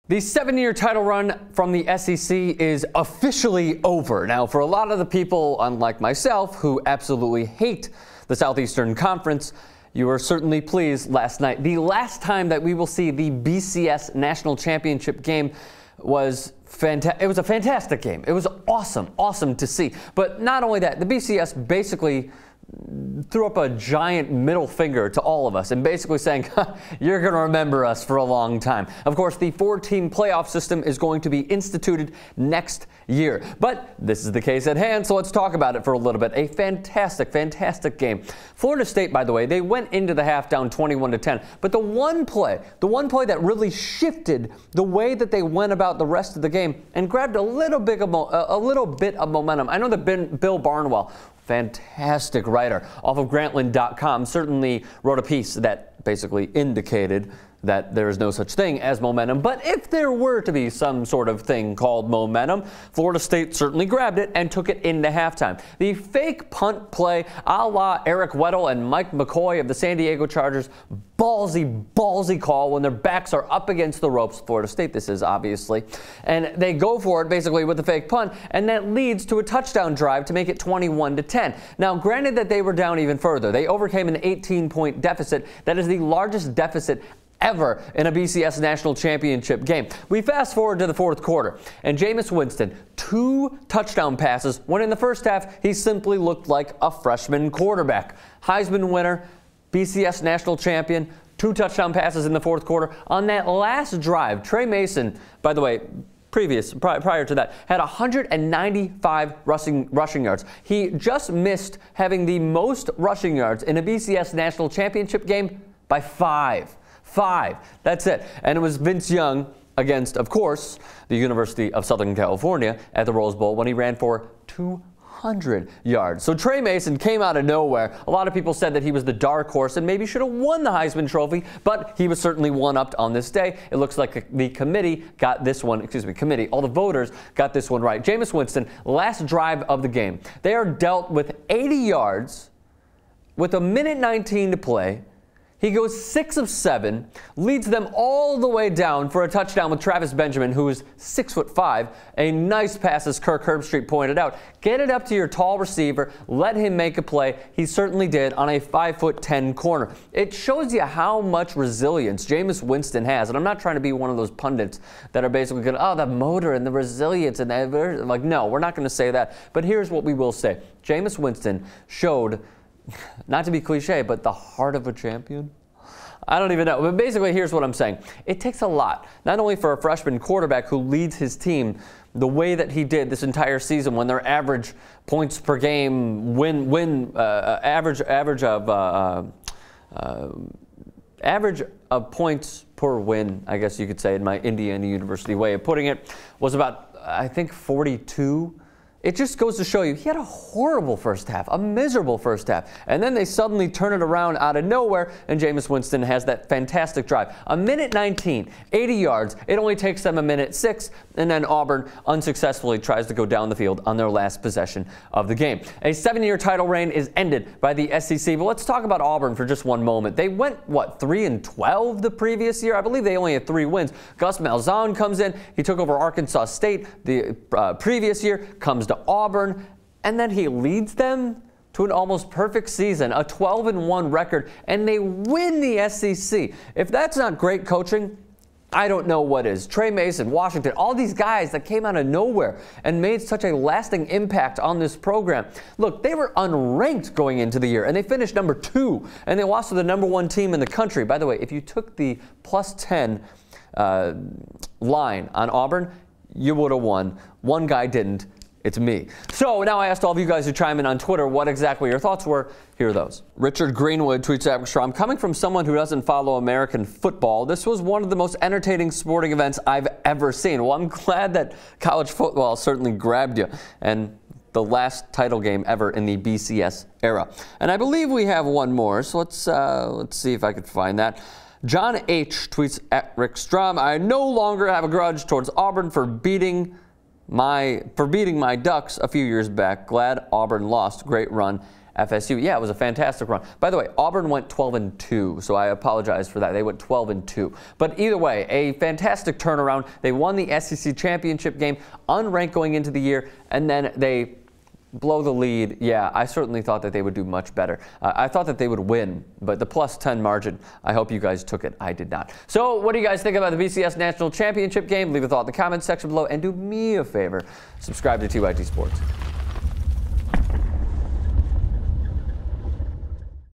The 7-year title run from the SEC is officially over. Now, for a lot of the people, unlike myself, who absolutely hate the Southeastern Conference, you were certainly pleased last night. The last time that we will see the BCS National Championship game was fantastic. It was a fantastic game. It was awesome to see. But not only that, the BCS basically threw up a giant middle finger to all of us and basically saying, you're going to remember us for a long time. Of course, the 4-team playoff system is going to be instituted next year. But this is the case at hand, so let's talk about it for a little bit. A fantastic game. Florida State, by the way, they went into the half down 21-10. But the one play that really shifted the way that they went about the rest of the game and grabbed a little bit of momentum. I know that Bill Barnwell, fantastic writer off of Grantland.com, certainly wrote a piece that basically indicated that there is no such thing as momentum. But if there were to be some sort of thing called momentum, Florida State certainly grabbed it and took it into halftime. The fake punt play a la Eric Weddle and Mike McCoy of the San Diego Chargers, ballsy call when their backs are up against the ropes. Florida State, this is obviously. And they go for it basically with the fake punt, and that leads to a touchdown drive to make it 21-10. Now, granted that they were down even further. They overcame an 18-point deficit. That is the largest deficit ever in a BCS National Championship game. We fast forward to the fourth quarter, and Jameis Winston, 2 touchdown passes, when in the first half, he simply looked like a freshman quarterback. Heisman winner, BCS National Champion, 2 touchdown passes in the fourth quarter. On that last drive, Tre Mason, by the way, prior to that, had 195 rushing yards. He just missed having the most rushing yards in a BCS National Championship game by 5. That's it. And it was Vince Young against, of course, the University of Southern California at the Rose Bowl when he ran for 200 yards. So Tre Mason came out of nowhere. A lot of people said that he was the dark horse and maybe should have won the Heisman Trophy, but he was certainly one-upped on this day. It looks like the committee got this one, all the voters got this one right. Jameis Winston, last drive of the game. They are dealt with 80 yards with 1:19 to play. He goes 6 of 7, leads them all the way down for a touchdown with Travis Benjamin, who is 6'5". A nice pass, as Kirk Herbstreit pointed out. Get it up to your tall receiver, let him make a play. He certainly did on a 5'10" corner. It shows you how much resilience Jameis Winston has. And I'm not trying to be one of those pundits that are basically going, the motor and the resilience. And like, no, we're not going to say that. But here's what we will say. Jameis Winston showed, not to be cliche, but the heart of a champion. I don't even know. But basically, here's what I'm saying. It takes a lot, not only for a freshman quarterback who leads his team the way that he did this entire season, when their average points per game average of points per win, I guess you could say, in my Indiana University way of putting it, was about, I think, 42. It just goes to show you, he had a horrible first half, a miserable first half. And then they suddenly turn it around out of nowhere, and Jameis Winston has that fantastic drive. 1:19, 80 yards. It only takes them 1:06, and then Auburn unsuccessfully tries to go down the field on their last possession of the game. A 7-year title reign is ended by the SEC, but let's talk about Auburn for just one moment. They went, 3-12 the previous year? I believe they only had 3 wins. Gus Malzahn comes in. He took over Arkansas State the previous year, comes to Auburn, and then he leads them to an almost perfect season, a 12-1 record, and they win the SEC. If that's not great coaching, I don't know what is. Tre Mason, Washington, all these guys that came out of nowhere and made such a lasting impact on this program. Look, they were unranked going into the year, and they finished number 2, and they lost to the number 1 team in the country. By the way, if you took the +10 line on Auburn, you would have won. One guy didn't. It's me. So now I asked all of you guys to chime in on Twitter what exactly your thoughts were. Here are those. Richard Greenwood tweets at Strom, coming from someone who doesn't follow American football, this was one of the most entertaining sporting events I've ever seen. Well, I'm glad that college football certainly grabbed you, and the last title game ever in the BCS era. And I believe we have one more, so let's see if I could find that. John H. tweets at Rick Strom, I no longer have a grudge towards Auburn for beating my Ducks a few years back. Glad Auburn lost. Great run FSU. Yeah, it was a fantastic run. By the way, Auburn went 12-2, so I apologize for that. They went 12-2. But either way, a fantastic turnaround. They won the SEC championship game, unranked going into the year, and then they blow the lead. Yeah, I certainly thought that they would do much better. I thought that they would win, but the +10 margin, I hope you guys took it. I did not. So what do you guys think about the BCS National Championship game? Leave a thought in the comments section below, and do me a favor, subscribe to TYT Sports.